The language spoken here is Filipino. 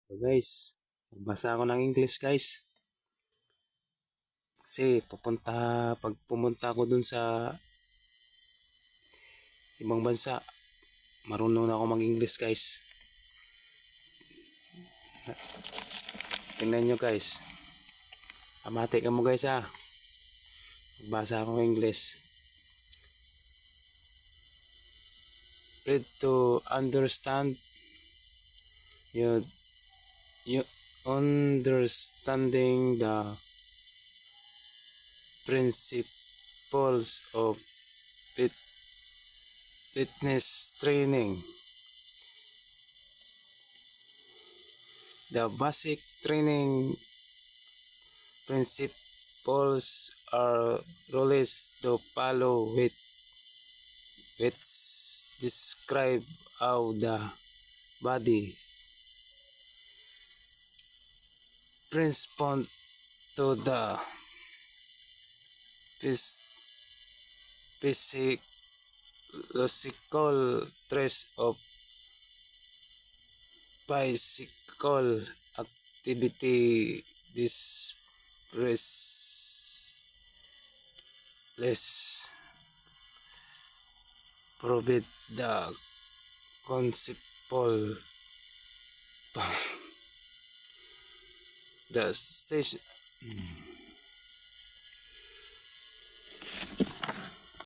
So guys, magbasa ako ng English guys. Kasi pag pumunta ako dun sa ibang bansa, marunong na ako mag-English guys. Tingnan nyo guys. Amati ka mo guys ha. Magbasa ako ng English. Read to understand. You understanding the principles of fitness training. The basic training principles are rules to follow which describe how the body responds to the physical stress of physical activity. This less provide the conceptual the station